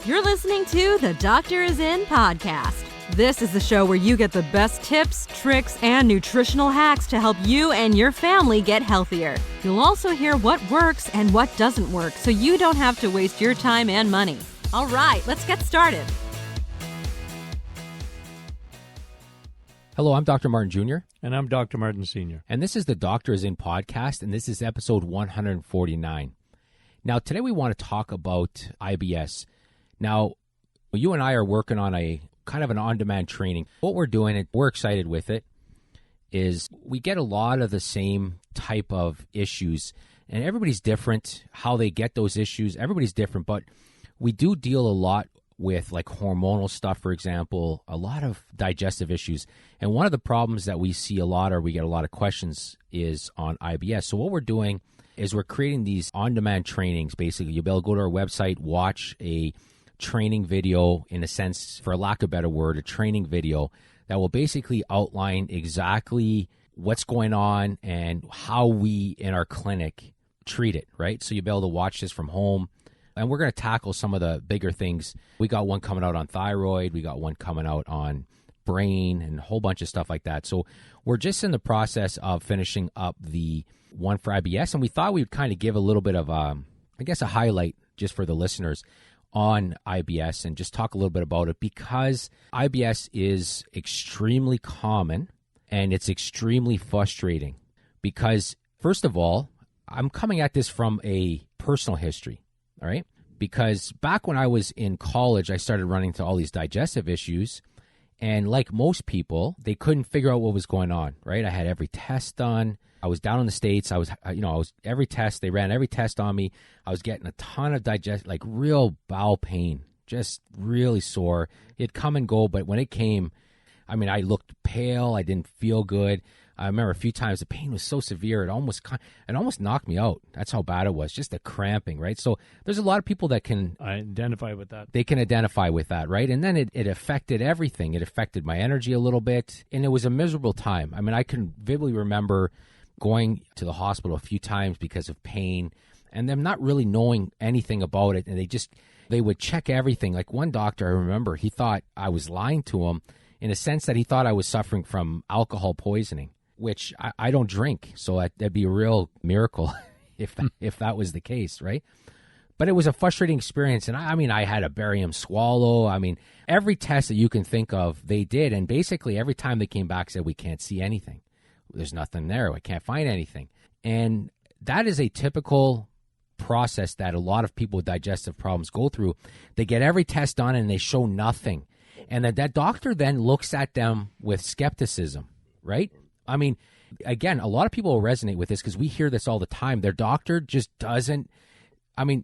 You're listening to the Doctor Is In podcast. This is the show where you get the best tips, tricks, and nutritional hacks to help you and your family get healthier. You'll also hear what works and what doesn't work so you don't have to waste your time and money. All right, let's get started. Hello, I'm Dr. Martin Jr. And I'm Dr. Martin Sr. And this is the Doctor Is In podcast, and this is episode 149. Now, today we want to talk about IBS. Now, you and I are working on a kind of an on-demand training. What we're doing, and we're excited with it, is we get a lot of the same type of issues, and everybody's different, how they get those issues. Everybody's different, but we do deal a lot with like hormonal stuff, for example, a lot of digestive issues. And one of the problems that we see a lot, or we get a lot of questions, is on IBS. So what we're doing is we're creating these on-demand trainings. Basically, you'll be able to go to our website, watch a training video, in a sense, for lack of a better word, a training video that will basically outline exactly what's going on and how we in our clinic treat it, right? So you'll be able to watch this from home. And we're going to tackle some of the bigger things. We got one coming out on thyroid. We got one coming out on brain and a whole bunch of stuff like that. So we're just in the process of finishing up the one for IBS. And we thought we would kind of give a little bit of, a highlight just for the listeners on IBS and just talk a little bit about it, because IBS is extremely common and it's extremely frustrating because, first of all, I'm coming at this from a personal history. All right. Because back when I was in college, I started running into all these digestive issues. And like most people, they couldn't figure out what was going on. Right. I had every test done. I was down in the States. I was every test. They ran every test on me. I was getting a ton of real bowel pain, just really sore. It'd come and go. But when it came, I looked pale. I didn't feel good. I remember a few times the pain was so severe, it almost knocked me out. That's how bad it was, just the cramping, right? So there's a lot of people that can identify with that. They can identify with that, right? And then it affected everything. It affected my energy a little bit, and it was a miserable time. I can vividly remember going to the hospital a few times because of pain, and them not really knowing anything about it, and they would check everything. Like one doctor, I remember, he thought I was lying to him in a sense that he thought I was suffering from alcohol poisoning, which I don't drink, so that'd be a real miracle if that was the case, right? But it was a frustrating experience, and I had a barium swallow. Every test that you can think of, they did, and basically every time they came back said, we can't see anything. There's nothing there. I can't find anything. And that is a typical process that a lot of people with digestive problems go through. They get every test done, and they show nothing. And that doctor then looks at them with skepticism, right? Again, a lot of people will resonate with this because we hear this all the time. Their doctor just doesn't,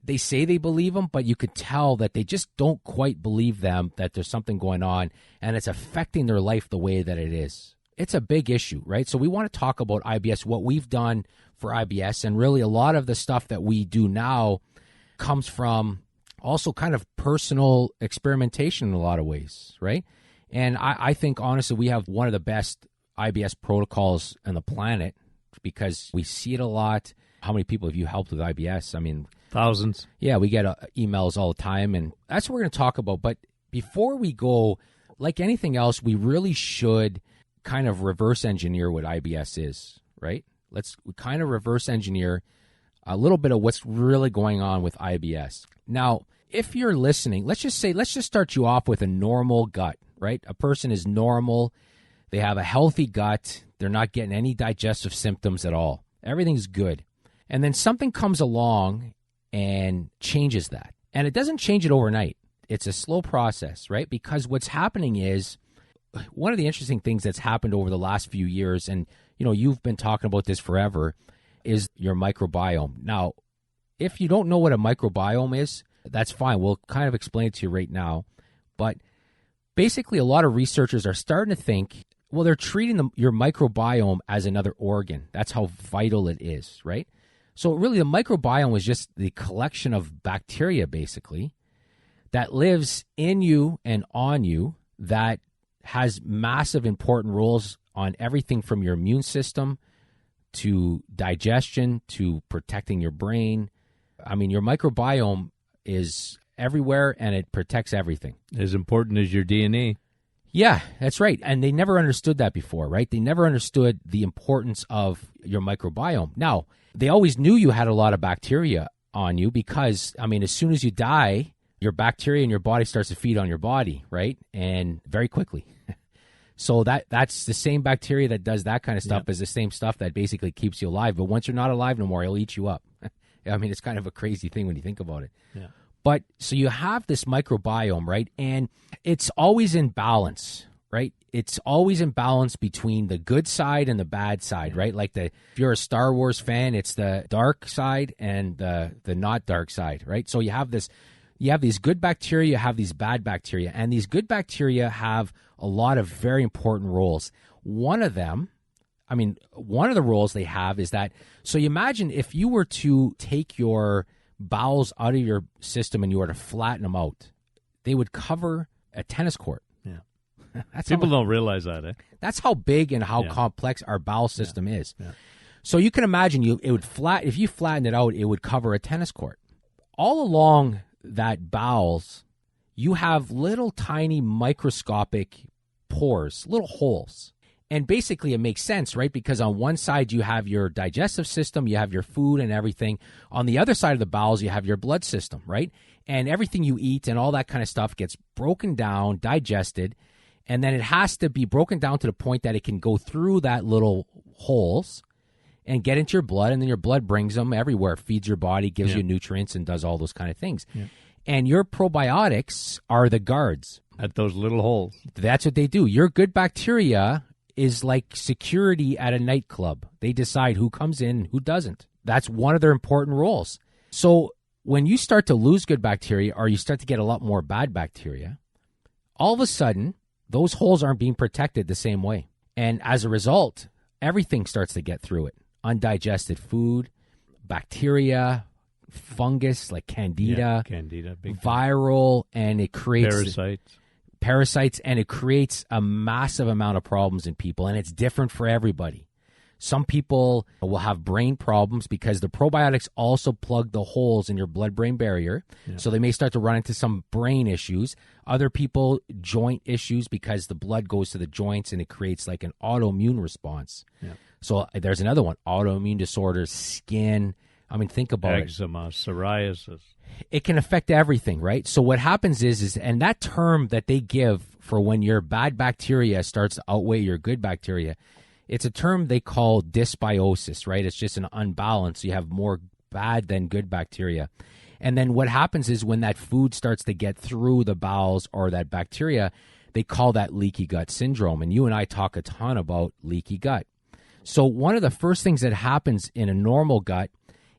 they say they believe them, but you could tell that they just don't quite believe them, that there's something going on, and it's affecting their life the way that it is. It's a big issue, right? So we want to talk about IBS, what we've done for IBS, and really a lot of the stuff that we do now comes from also kind of personal experimentation in a lot of ways, right? And I think, honestly, we have one of the best IBS protocols on the planet because we see it a lot. How many people have you helped with IBS? Thousands. Yeah, we get emails all the time, and that's what we're going to talk about. But before we go, like anything else, we really should kind of reverse engineer what IBS is, right? Let's kind of reverse engineer a little bit of what's really going on with IBS. Now, if you're listening, let's just start you off with a normal gut, right? A person is normal. They have a healthy gut. They're not getting any digestive symptoms at all. Everything's good. And then something comes along and changes that. And it doesn't change it overnight. It's a slow process, right? Because what's happening is, one of the interesting things that's happened over the last few years, and you've been talking about this forever, is your microbiome. Now, if you don't know what a microbiome is, that's fine. We'll kind of explain it to you right now. But basically, a lot of researchers are starting to think, well, they're treating your microbiome as another organ. That's how vital it is, right? So really, the microbiome is just the collection of bacteria, basically, that lives in you and on you, that has massive important roles on everything from your immune system to digestion to protecting your brain. Your microbiome is everywhere, and it protects everything. As important as your DNA. Yeah, that's right. And they never understood that before, right? They never understood the importance of your microbiome. Now, they always knew you had a lot of bacteria on you because, I mean, as soon as you die, your bacteria in your body starts to feed on your body, right? And very quickly. So that's the same bacteria that does that kind of stuff is the same stuff that basically keeps you alive. But once you're not alive no more, it'll eat you up. I mean, it's kind of a crazy thing when you think about it. Yeah. But so you have this microbiome, right? And it's always in balance, right? It's always in balance between the good side and the bad side, right? Like if you're a Star Wars fan, it's the dark side and the not dark side, right? So you have these good bacteria, you have these bad bacteria, and these good bacteria have a lot of very important roles. One of the roles they have is that, so you imagine if you were to take your bowels out of your system and you were to flatten them out, they would cover a tennis court. Yeah. People don't realize that, eh? That's how big and how complex our bowel system is. Yeah. So you can imagine if you flatten it out, it would cover a tennis court. All along that bowels, you have little tiny microscopic pores, little holes. And basically it makes sense, right? Because on one side you have your digestive system, you have your food and everything. On the other side of the bowels, you have your blood system, right? And everything you eat and all that kind of stuff gets broken down, digested, and then it has to be broken down to the point that it can go through that little holes and get into your blood, and then your blood brings them everywhere, feeds your body, gives you nutrients, and does all those kind of things. Yeah. And your probiotics are the guards. At those little holes. That's what they do. Your good bacteria is like security at a nightclub. They decide who comes in and who doesn't. That's one of their important roles. So when you start to lose good bacteria or you start to get a lot more bad bacteria, all of a sudden, those holes aren't being protected the same way. And as a result, everything starts to get through it. Undigested food, bacteria, fungus like candida, big viral, and it creates parasites, and it creates a massive amount of problems in people, and it's different for everybody. Some people will have brain problems because the probiotics also plug the holes in your blood-brain barrier, so they may start to run into some brain issues. Other people, joint issues because the blood goes to the joints and it creates like an autoimmune response. Yeah. So there's another one, autoimmune disorders, skin. I mean, think about eczema, psoriasis. It can affect everything, right? So what happens is, and that term that they give for when your bad bacteria starts to outweigh your good bacteria, it's a term they call dysbiosis, right? It's just an unbalance. You have more bad than good bacteria. And then what happens is when that food starts to get through the bowels or that bacteria, they call that leaky gut syndrome. And you and I talk a ton about leaky gut. So one of the first things that happens in a normal gut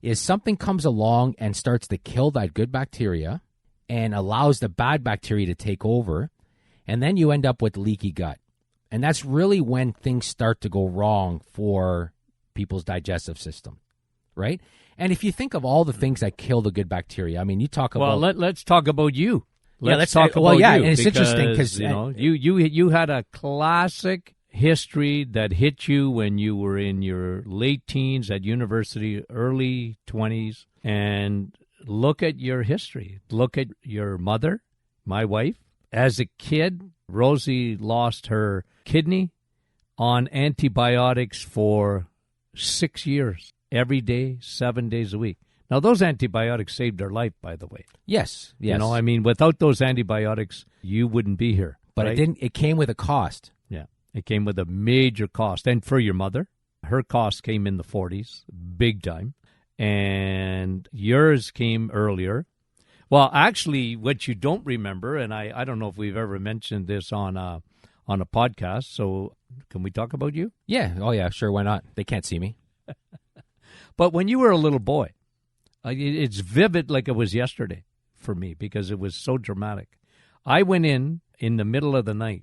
is something comes along and starts to kill that good bacteria and allows the bad bacteria to take over. And then you end up with leaky gut. And that's really when things start to go wrong for people's digestive system, right? And if you think of all the things that kill the good bacteria, I mean, you talk about... Well, let's talk about you. Let's talk about you. And it's interesting because... You had a classic history that hit you when you were in your late teens at university, early 20s. And look at your history. Look at your mother, my wife. As a kid, Rosie lost her kidney on antibiotics for 6 years, every day, 7 days a week. Now, those antibiotics saved her life, by the way. Yes. You know, I mean, without those antibiotics, you wouldn't be here. But right? it didn't. It came with a cost. Yeah. It came with a major cost. And for your mother, her cost came in the 40s, big time. And yours came earlier. Well, actually, what you don't remember, and I don't know if we've ever mentioned this on a podcast, so can we talk about you? Yeah. Oh, yeah, sure. Why not? They can't see me. But when you were a little boy, it's vivid like it was yesterday for me because it was so dramatic. I went in the middle of the night,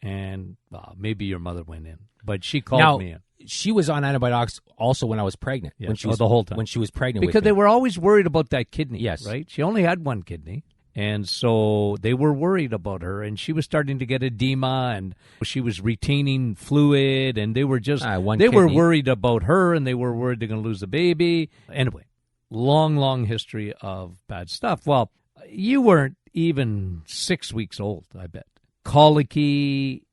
and maybe your mother went in, but she called me in. She was on antibiotics also when I was pregnant. Yes. When she was, the whole time. When she was pregnant because with me. They were always worried about that kidney. Yes. Right? She only had one kidney. And so they were worried about her. And she was starting to get edema. And she was retaining fluid. And they were just, were worried about her. And they were worried they're going to lose the baby. Anyway, long history of bad stuff. Well, You weren't even 6 weeks old, I bet. Colicky,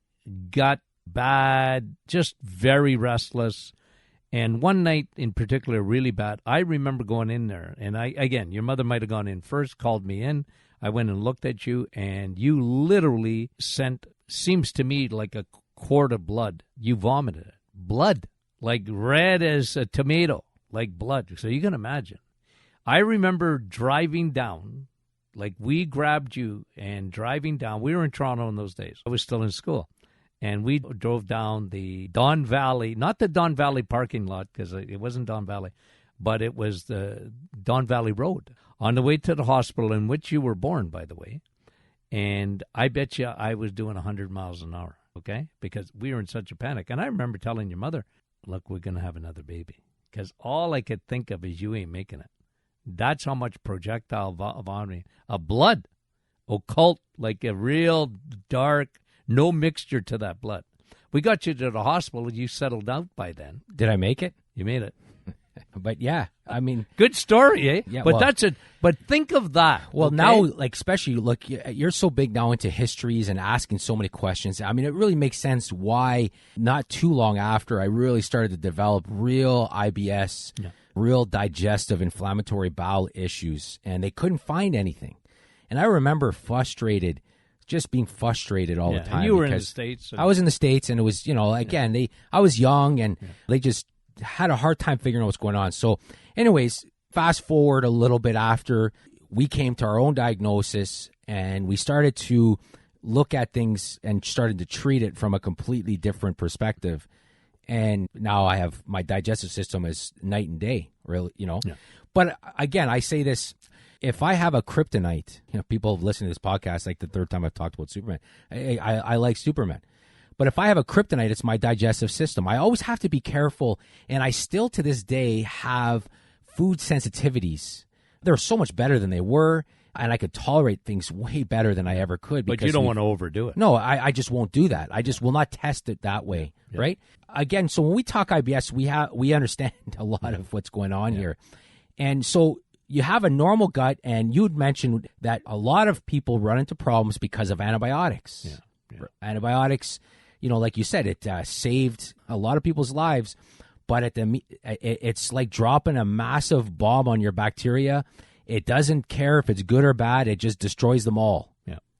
gut bad, just very restless. And one night in particular, really bad. I remember going in there, and again, your mother might have gone in first, called me in. I went and looked at you, and you literally sent, seems to me, like a quart of blood. You vomited it. Blood, like red as a tomato, like blood. So you can imagine. I remember driving down, like we grabbed you and driving down. We were in Toronto in those days. I was still in school. And we drove down the Don Valley, not the Don Valley parking lot, because it wasn't Don Valley, but it was the Don Valley Road on the way to the hospital in which you were born, by the way. And I bet you I was doing 100 miles an hour, okay, because we were in such a panic. And I remember telling your mother, look, we're going to have another baby, because all I could think of is you ain't making it. That's how much projectile vomiting, blood, occult, like a real dark, no mixture to that blood. We got you to the hospital, and you settled out by then. Did I make it? You made it. But yeah, I mean, good story, eh? Yeah, but well, that's it. But think of that. Well, okay? now, like, especially, look, you're so big now into histories and asking so many questions. I mean, it really makes sense why not too long after I really started to develop real IBS, real digestive inflammatory bowel issues, and they couldn't find anything. And I remember just being frustrated all the time. And you were in the States. I was in the States, and it was, again, I was young, and they just had a hard time figuring out what's going on. So anyways, fast forward a little bit after we came to our own diagnosis, and we started to look at things and started to treat it from a completely different perspective. And now I have my digestive system is night and day, really, Yeah. But again, I say this. If I have a kryptonite, people have listened to this podcast like the third time I've talked about Superman. I like Superman. But if I have a kryptonite, it's my digestive system. I always have to be careful, and I still to this day have food sensitivities. They're so much better than they were, and I could tolerate things way better than I ever could. But you don't want to overdo it. No, I just won't do that. I just will not test it that way, right? Again, so when we talk IBS, we understand a lot of what's going on here. And so you have a normal gut, and you'd mentioned that a lot of people run into problems because of antibiotics. Antibiotics, like you said, it saved a lot of people's lives, but it's like dropping a massive bomb on your bacteria. It doesn't care if it's good or bad. It just destroys them all,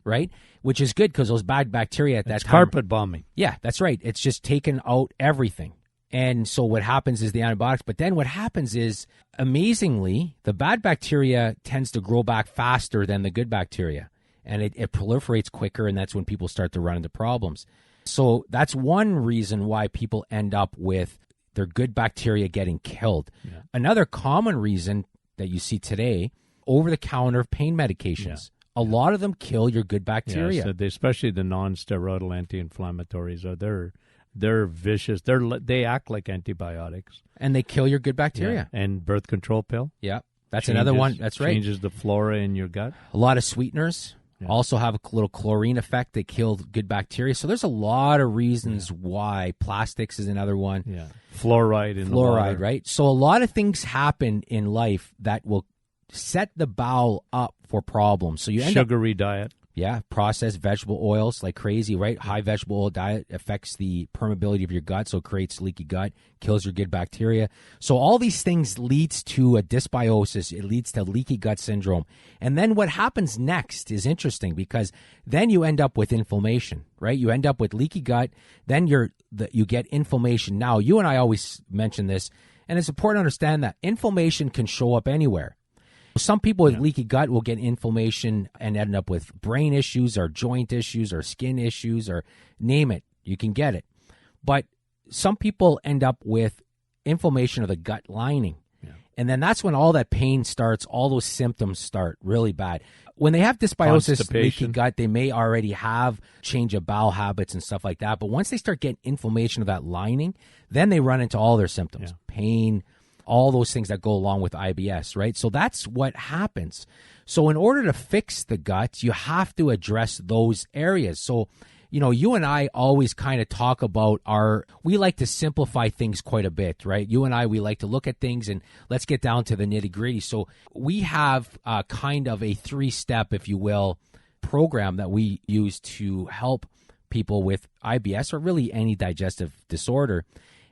right? Which is good because those bad bacteria at that time. Carpet bombing. Yeah, that's right. It's just taken out everything. And so what happens is the antibiotics, but then what happens is, amazingly, the bad bacteria tends to grow back faster than the good bacteria. And it proliferates quicker, and that's when people start to run into problems. So that's one reason why people end up with their good bacteria getting killed. Another common reason that you see today, over-the-counter pain medications. A lot of them kill your good bacteria. So especially the non-steroidal anti-inflammatories, they're vicious. They act like antibiotics. And they kill your good bacteria. And birth control pill. Yeah, that's another one. That's right. Changes the flora in your gut. A lot of sweeteners also have a little chlorine effect. They kill good bacteria. So there's a lot of reasons why. Plastics is another one. Yeah, fluoride in the water. Right? So a lot of things happen in life that will set the bowel up for problems. So you end sugary diet. Yeah, processed vegetable oils like crazy, right? High vegetable oil diet affects the permeability of your gut, so it creates leaky gut, kills your good bacteria. So all these things leads to a dysbiosis. It leads to leaky gut syndrome. And then what happens next is interesting because then you end up with inflammation, right? You end up with leaky gut. Then you get inflammation. Now, you and I always mention this, and it's important to understand that inflammation can show up anywhere. Some people with leaky gut will get inflammation and end up with brain issues or joint issues or skin issues or name it. You can get it. But some people end up with inflammation of the gut lining. And then that's when all that pain starts, all those symptoms start really bad. When they have dysbiosis, leaky gut, they may already have change of bowel habits and stuff like that. But once they start getting inflammation of that lining, then they run into all their symptoms, pain, all those things that go along with IBS, right? So that's what happens. So in order to fix the gut, you have to address those areas. So you and I always kind of talk about we like to simplify things quite a bit, right? You and I, we like to look at things and let's get down to the nitty gritty. So we have kind of a 3-step, if you will, program that we use to help people with IBS or really any digestive disorder.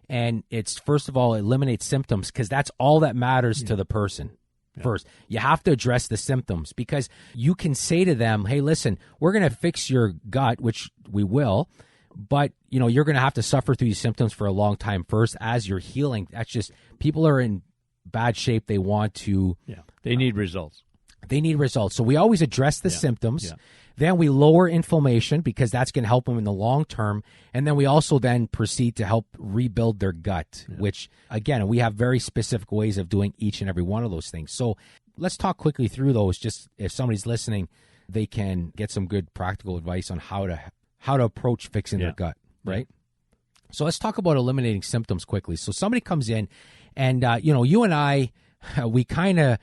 And it's, first of all, eliminate symptoms, because that's all that matters to the person. First, you have to address the symptoms, because you can say to them, hey, listen, we're going to fix your gut, which we will, but you're going to have to suffer through these symptoms for a long time first as you're healing. That's just, people are in bad shape. They want to. Yeah. They need results. They need results. So we always address the symptoms. Yeah. Then we lower inflammation, because that's going to help them in the long term. And then we also then proceed to help rebuild their gut, which, again, we have very specific ways of doing each and every one of those things. So let's talk quickly through those. Just if somebody's listening, they can get some good practical advice on how to approach fixing their gut, right? So let's talk about eliminating symptoms quickly. So somebody comes in and, you and I, we kind of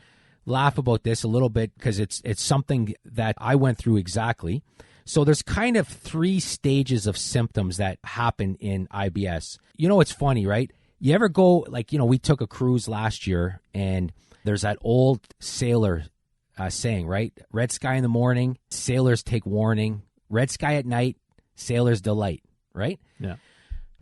laugh about this a little bit, because it's something that I went through exactly. So there's kind of 3 stages of symptoms that happen in IBS. It's funny, right? You ever go, we took a cruise last year, and there's that old sailor saying, right? Red sky in the morning, sailors take warning. Red sky at night, sailors delight, right? Yeah.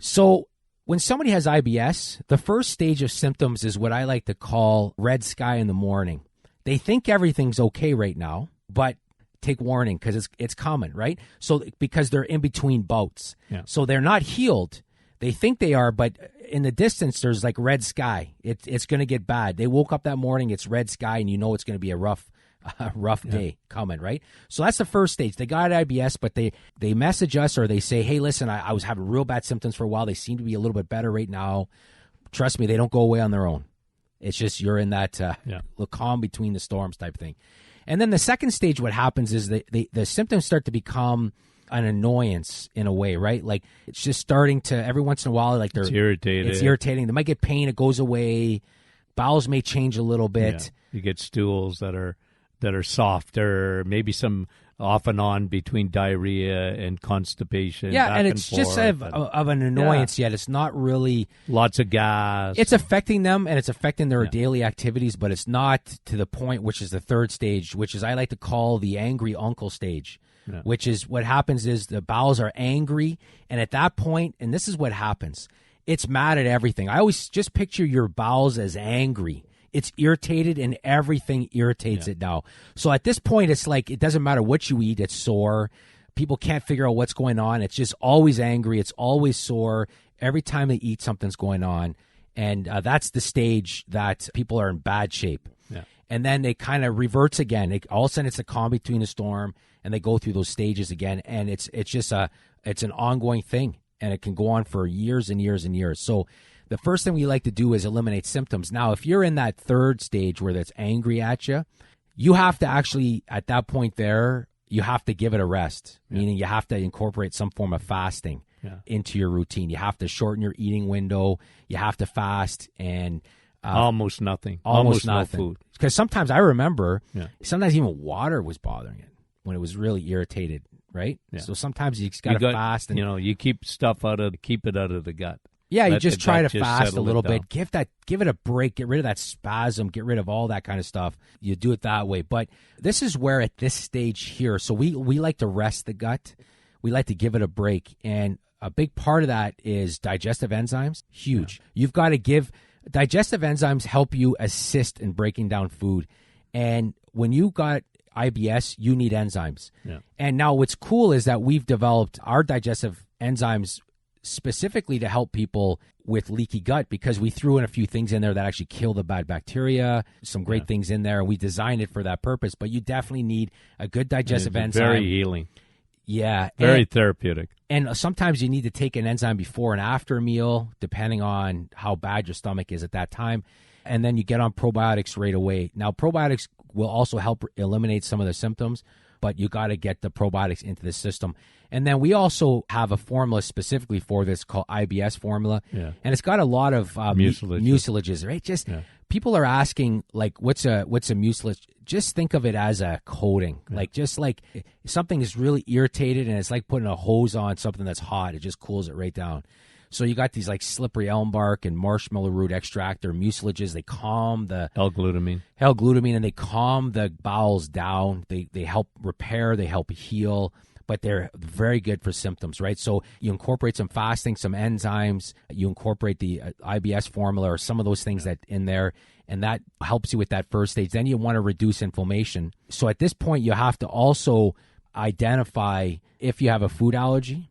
So when somebody has IBS, the first stage of symptoms is what I like to call red sky in the morning. They think everything's okay right now, but take warning, because it's common, right? So because they're in between bouts. Yeah. So they're not healed. They think they are, but in the distance, there's like red sky. It's going to get bad. They woke up that morning, it's red sky, and it's going to be a rough day coming, right? So that's the first stage. They got IBS, but they message us, or they say, hey, listen, I was having real bad symptoms for a while. They seem to be a little bit better right now. Trust me, they don't go away on their own. It's just you're in that calm between the storms type thing. And then the second stage, what happens is the symptoms start to become an annoyance in a way, right? Like it's just starting to, every once in a while, like it's irritated. It's irritating. They might get pain. It goes away. Bowels may change a little bit. Yeah. You get stools that are softer, maybe some off and on between diarrhea and constipation. Yeah, and it's just of an annoyance, yet it's not really. Lots of gas. It's affecting them, and it's affecting their daily activities, but it's not to the point, which is the third stage, which is I like to call the angry uncle stage, which is what happens is the bowels are angry, and at that point, and this is what happens, it's mad at everything. I always just picture your bowels as angry. It's irritated, and everything irritates it now. So at this point, it's like it doesn't matter what you eat. It's sore. People can't figure out what's going on. It's just always angry. It's always sore. Every time they eat, something's going on. And that's the stage that people are in bad shape. Yeah. And then they kind of reverts again. All of a sudden, it's a calm between a storm, and they go through those stages again. And it's just it's an ongoing thing, and it can go on for years and years and years. So the first thing we like to do is eliminate symptoms. Now, if you're in that third stage where that's angry at you, you have to actually, at that point there, you have to give it a rest, meaning you have to incorporate some form of fasting into your routine. You have to shorten your eating window. You have to fast and almost nothing. Almost nothing. No food. Because sometimes I remember, sometimes even water was bothering it when it was really irritated, right? Yeah. So sometimes you just got to fast. And, you keep keep it out of the gut. Yeah, you just try to fast a little bit. Give it a break. Get rid of that spasm. Get rid of all that kind of stuff. You do it that way. But this is where at this stage here, so we like to rest the gut. We like to give it a break. And a big part of that is digestive enzymes. Huge. Yeah. You've got to digestive enzymes help you assist in breaking down food. And when you got IBS, you need enzymes. Yeah. And now what's cool is that we've developed our digestive enzymes specifically to help people with leaky gut, because we threw in a few things in there that actually kill the bad bacteria, some great things in there, and we designed it for that purpose. But you definitely need a good digestive enzyme. Very healing. Yeah. Very therapeutic. And sometimes you need to take an enzyme before and after a meal, depending on how bad your stomach is at that time. And then you get on probiotics right away. Now, probiotics will also help eliminate some of the symptoms, but you got to get the probiotics into the system. And then we also have a formula specifically for this called IBS formula. Yeah. And it's got a lot of mucilages, right? Just people are asking, like, what's a mucilage? Just think of it as a coating. Like, just like something is really irritated and it's like putting a hose on something that's hot. It just cools it right down. So you got these like slippery elm bark and marshmallow root extract or mucilages. They calm the L-glutamine, and they calm the bowels down. They help repair. They help heal. But they're very good for symptoms, right? So you incorporate some fasting, some enzymes. You incorporate the IBS formula or some of those things that in there, and that helps you with that first stage. Then you want to reduce inflammation. So at this point, you have to also identify if you have a food allergy,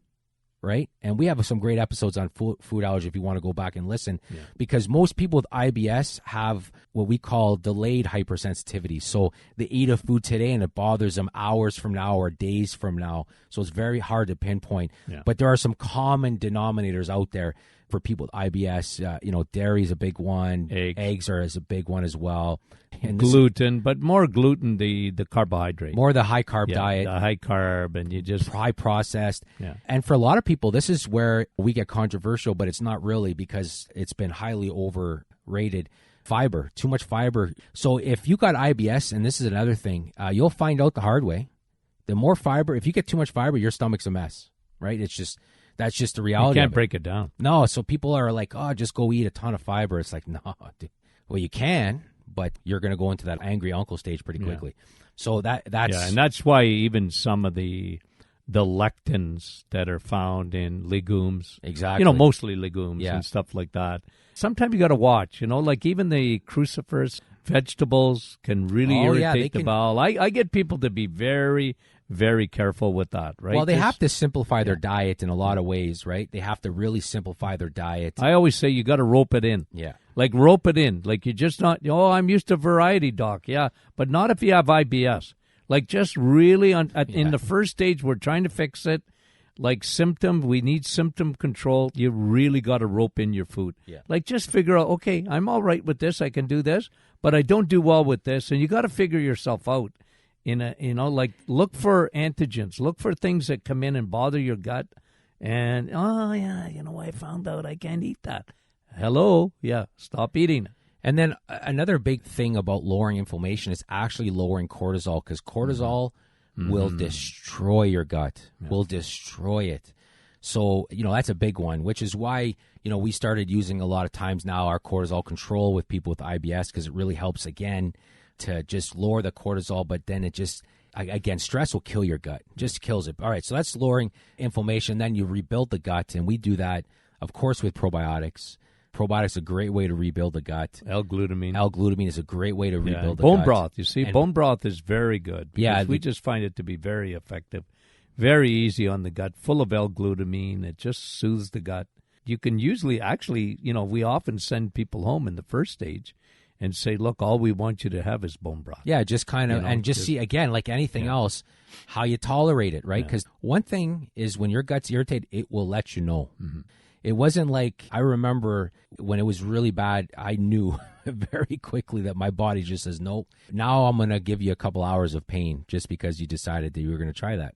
right? And we have some great episodes on food allergy if you want to go back and listen, because most people with IBS have what we call delayed hypersensitivity. So they eat a food today and it bothers them hours from now or days from now. So it's very hard to pinpoint. Yeah. But there are some common denominators out there for people with IBS. Dairy is a big one. Eggs are a big one as well. And gluten, but more gluten, the carbohydrate. More the high carb diet. The high carb, and you just... high processed. Yeah. And for a lot of people, this is where we get controversial, but it's not really, because it's been highly overrated. Fiber, too much fiber. So if you got IBS, and this is another thing, you'll find out the hard way. The more fiber, if you get too much fiber, your stomach's a mess, right? That's just the reality. You can't break it down. No, so people are like, oh, just go eat a ton of fiber. It's like, no, dude. Well, you can, but you're going to go into that angry uncle stage pretty quickly. So that's... Yeah, and that's why even some of the lectins that are found in legumes, exactly, mostly legumes and stuff like that. Sometimes you got to watch, like even the cruciferous vegetables can really irritate the bowel. I get people to be very, very careful with that, right? Well, they have to simplify their diet in a lot of ways, right? They have to really simplify their diet. I always say you got to rope it in. Yeah. Like rope it in. Like you're just not, I'm used to variety, doc. Yeah, but not if you have IBS. Like just really in the first stage, we're trying to fix it. Like we need symptom control. You really got to rope in your food. Yeah. Like just figure out, okay, I'm all right with this. I can do this, but I don't do well with this. And you got to figure yourself out. Look for antigens. Look for things that come in and bother your gut. And, I found out I can't eat that. Hello? Yeah, stop eating it. And then another big thing about lowering inflammation is actually lowering cortisol, because cortisol will destroy your gut, will destroy it. So, that's a big one, which is why, we started using a lot of times now our cortisol control with people with IBS, because it really helps, again, to just lower the cortisol. But then it just, again, stress will kill your gut, just kills it. All right, so that's lowering inflammation. Then you rebuild the gut, and we do that, of course, with probiotics. Probiotics are a great way to rebuild the gut. L-glutamine is a great way to rebuild the gut. Bone broth. You see, bone broth is very good. Yeah. We just find it to be very effective. Very easy on the gut, full of L-glutamine. It just soothes the gut. You can usually we often send people home in the first stage and say, look, all we want you to have is bone broth. Yeah, just kind of, and just see, again, like anything else, how you tolerate it, right? Because one thing is when your gut's irritated, it will let you know. Mm-hmm. It wasn't like, I remember when it was really bad, I knew very quickly that my body just says, nope, now I'm going to give you a couple hours of pain just because you decided that you were going to try that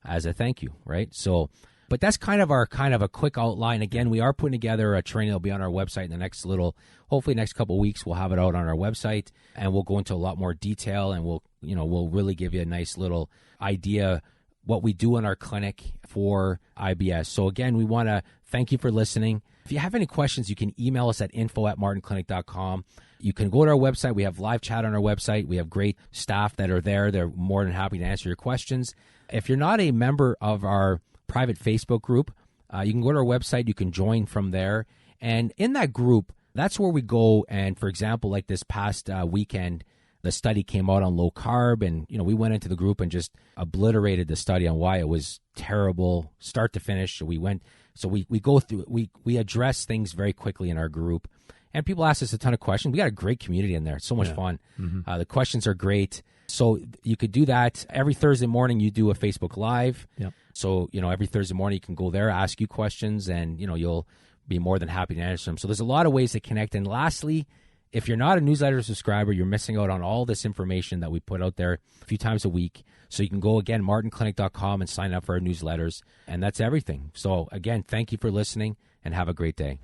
as a thank you, right? So, but that's kind of a quick outline. Again, we are putting together a training that'll be on our website in the hopefully next couple of weeks, we'll have it out on our website, and we'll go into a lot more detail, and we'll really give you a nice little idea what we do in our clinic for IBS. So again, we want to thank you for listening. If you have any questions, you can email us at info@martinclinic.com. You can go to our website. We have live chat on our website. We have great staff that are there. They're more than happy to answer your questions. If you're not a member of our private Facebook group, you can go to our website. You can join from there. And in that group, that's where we go. And for example, like this past weekend, the study came out on low carb, and we went into the group and just obliterated the study on why it was terrible, start to finish. So we go through, we address things very quickly in our group, and people ask us a ton of questions. We got a great community in there. It's so much fun. Mm-hmm. The questions are great. So you could do that every Thursday morning. You do a Facebook Live. Yep. So every Thursday morning you can go there, ask you questions, and you'll be more than happy to answer them. So there's a lot of ways to connect. And lastly, if you're not a newsletter subscriber, you're missing out on all this information that we put out there a few times a week. So you can go, again, martinclinic.com and sign up for our newsletters. And that's everything. So, again, thank you for listening, and have a great day.